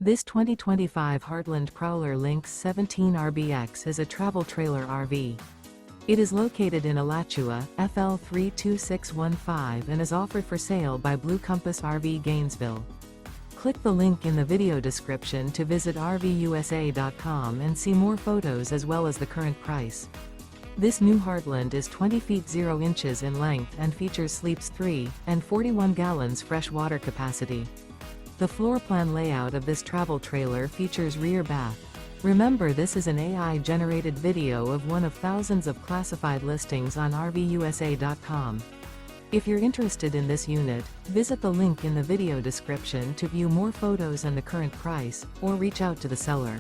This 2025 Heartland Prowler Lynx 17 RBX is a travel trailer RV. It is located in Alachua, FL 32615 and is offered for sale by Blue Compass RV Gainesville. Click the link in the video description to visit RVUSA.com and see more photos as well as the current price. This new Heartland is 20 feet 0 inches in length and features sleeps 3 and 41 gallons fresh water capacity. The floor plan layout of this travel trailer features rear bath. Remember, this is an AI-generated video of one of thousands of classified listings on RVUSA.com. If you're interested in this unit, visit the link in the video description to view more photos and the current price, or reach out to the seller.